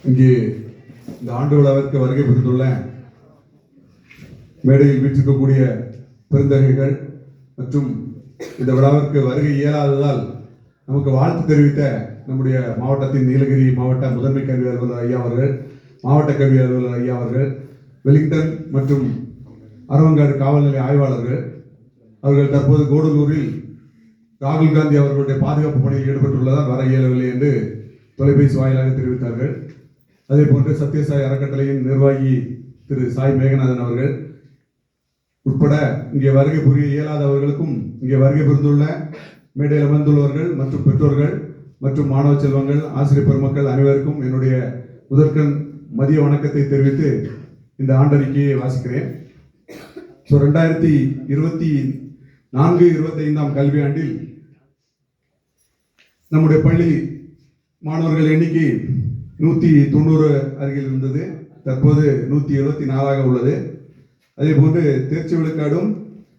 இங்கே இந்த ஆண்டு விழாவிற்கு வருகை புரிந்துள்ள மேடையில் வீற்றிருக்கக்கூடிய பெருந்தகைகள் மற்றும் இந்த விழாவிற்கு வருகை இயலாததால் நமக்கு வாழ்த்து தெரிவித்த நம்முடைய மாவட்டத்தின் நீலகிரி மாவட்ட முதன்மை கல்வி அலுவலர் ஐயா அவர்கள், மாவட்ட கல்வி அலுவலர் ஐயா அவர்கள், வெலிங்டன் மற்றும் அரவங்காடு காவல் நிலைய ஆய்வாளர்கள் அவர்கள் தற்போது கூடலூரில் ராகுல் காந்தி அவர்களுடைய பாதுகாப்பு பணியில் ஈடுபட்டுள்ளதால் வர இயலவில்லை என்று தொலைபேசி வாயிலாக தெரிவித்தார்கள். அதே போன்று சத்யசாய் அறக்கட்டளையின் நிர்வாகி திரு சாய் மேகநாதன் அவர்கள் உட்பட இங்கே வருகை புரிய இயலாதவர்களுக்கும் இங்கே வருகை புரிந்துள்ள மேடையில் அமர்ந்துள்ளவர்கள் மற்றும் பெற்றோர்கள் மற்றும் மாணவ செல்வங்கள், ஆசிரியர் பெருமக்கள் அனைவருக்கும் என்னுடைய முதற்கண் மதிய வணக்கத்தை தெரிவித்து இந்த ஆண்டறிக்கையை வாசிக்கிறேன். 2024-25 கல்வியாண்டில் நம்முடைய பள்ளி மாணவர்கள் எண்ணிக்கை 190 அருகில் இருந்தது. தற்போது 174 உள்ளது. அதே போன்று தேர்ச்சி விழுக்காடும்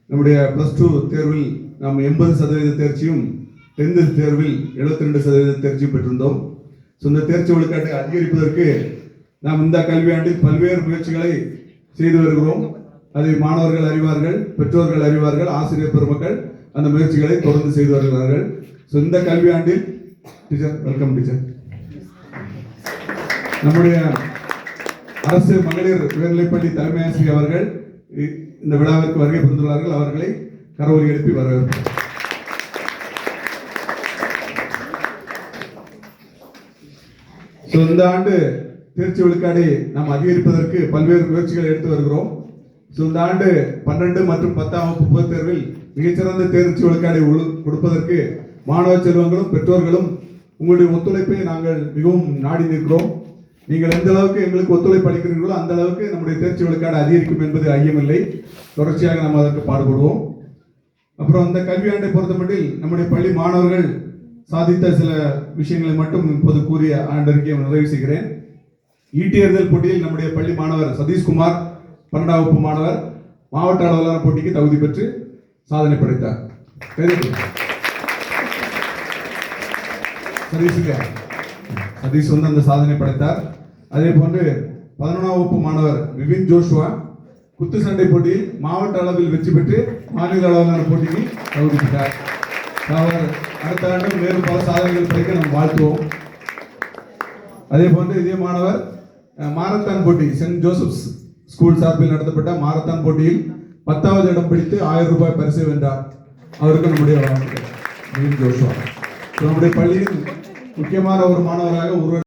நம்முடைய +2 தேர்வில் நாம் 80% தேர்ச்சியும், 10th தேர்வில் 72% தேர்ச்சியும் பெற்றிருந்தோம். இந்த தேர்ச்சி விழுக்காட்டை அதிகரிப்பதற்கு நாம் இந்த கல்வியாண்டில் பல்வேறு முயற்சிகளை செய்து வருகிறோம். அதை மாணவர்கள் அறிவார்கள், பெற்றோர்கள் அறிவார்கள், ஆசிரியர் பெருமக்கள் அந்த முயற்சிகளை தொடர்ந்து செய்து வருகிறார்கள். இந்த கல்வியாண்டில் டீச்சர் வெல்கம் டீச்சர், நம்முடைய அரசு மகளிர் உயர்நிலைப்பள்ளி தலைமை ஆசிரியர் அவர்கள் இந்த விழாவிற்கு வருகை புரிந்துள்ளார்கள். அவர்களை கரவொலி எழுப்பி வரவேற்போம். இந்த ஆண்டு தேர்ச்சி விழுக்காடை நாம் அதிகரிப்பதற்கு பல்வேறு முயற்சிகளை எடுத்து வருகிறோம். இந்த ஆண்டு 12 மற்றும் 10ஆம் வகுப்பு பொதுத் தேர்வில் மிகச்சிறந்த தேர்ச்சி விழுக்காடை கொடுப்பதற்கு மாணவ செல்வங்களும் பெற்றோர்களும் உங்களுடைய ஒத்துழைப்பை நாங்கள் மிகவும் நாடி நிற்கிறோம். நீங்கள் எந்த அளவுக்கு எங்களுக்கு ஒத்துழைப்பு அளிக்கிறீர்களோ அந்த அளவுக்கு நம்முடைய தேர்ச்சி விழுக்காடு அதிகரிக்கும் என்பது ஐயமில்லை. தொடர்ச்சியாக நாம் அதற்கு பாடுபடுவோம். அப்புறம் அந்த கல்வியாண்டை பொறுத்தமட்டில் நம்முடைய பள்ளி மாணவர்கள் சாதித்த சில விஷயங்களை மட்டும் இப்போது கூறிய ஆண்டறிக்கையை நிறைவு செய்கிறேன். ஈட்டியறிதல் போட்டியில் நம்முடைய பள்ளி மாணவர் சதீஷ்குமார் 12ஆம் வகுப்பு மாணவர் மாவட்ட அளவிலான போட்டிக்கு தகுதி பெற்று சாதனை படைத்தார். சதீஷ் வந்து அந்த சாதனை படைத்தார். அதே போன்று 11ஆம் வகுப்பு மாணவர் விபின் ஜோஷுவா குத்து சண்டை போட்டியில் மாவட்ட அளவில் வெற்றி பெற்று மாநில அளவிலான போட்டிக்கு தகுதி பெற்றார். அவர் அடுத்த ஆண்டு மேலும் பல சாதனைகள் படைக்க நாம் வாழ்த்துவோம். அதே போன்று இதே மாணவர் மாரத்தான் போட்டி சென்ட் ஜோசப்ஸ் ஸ்கூல் சார்பில் நடத்தப்பட்ட மாரத்தான் போட்டியில் 10வது இடம் பிடித்து 1000 ரூபாய் பரிசை வென்றார். அவருக்கு நம்முடைய வாழ்த்துக்கள். நம்முடைய பள்ளியின் முக்கியமான ஒரு மாணவராக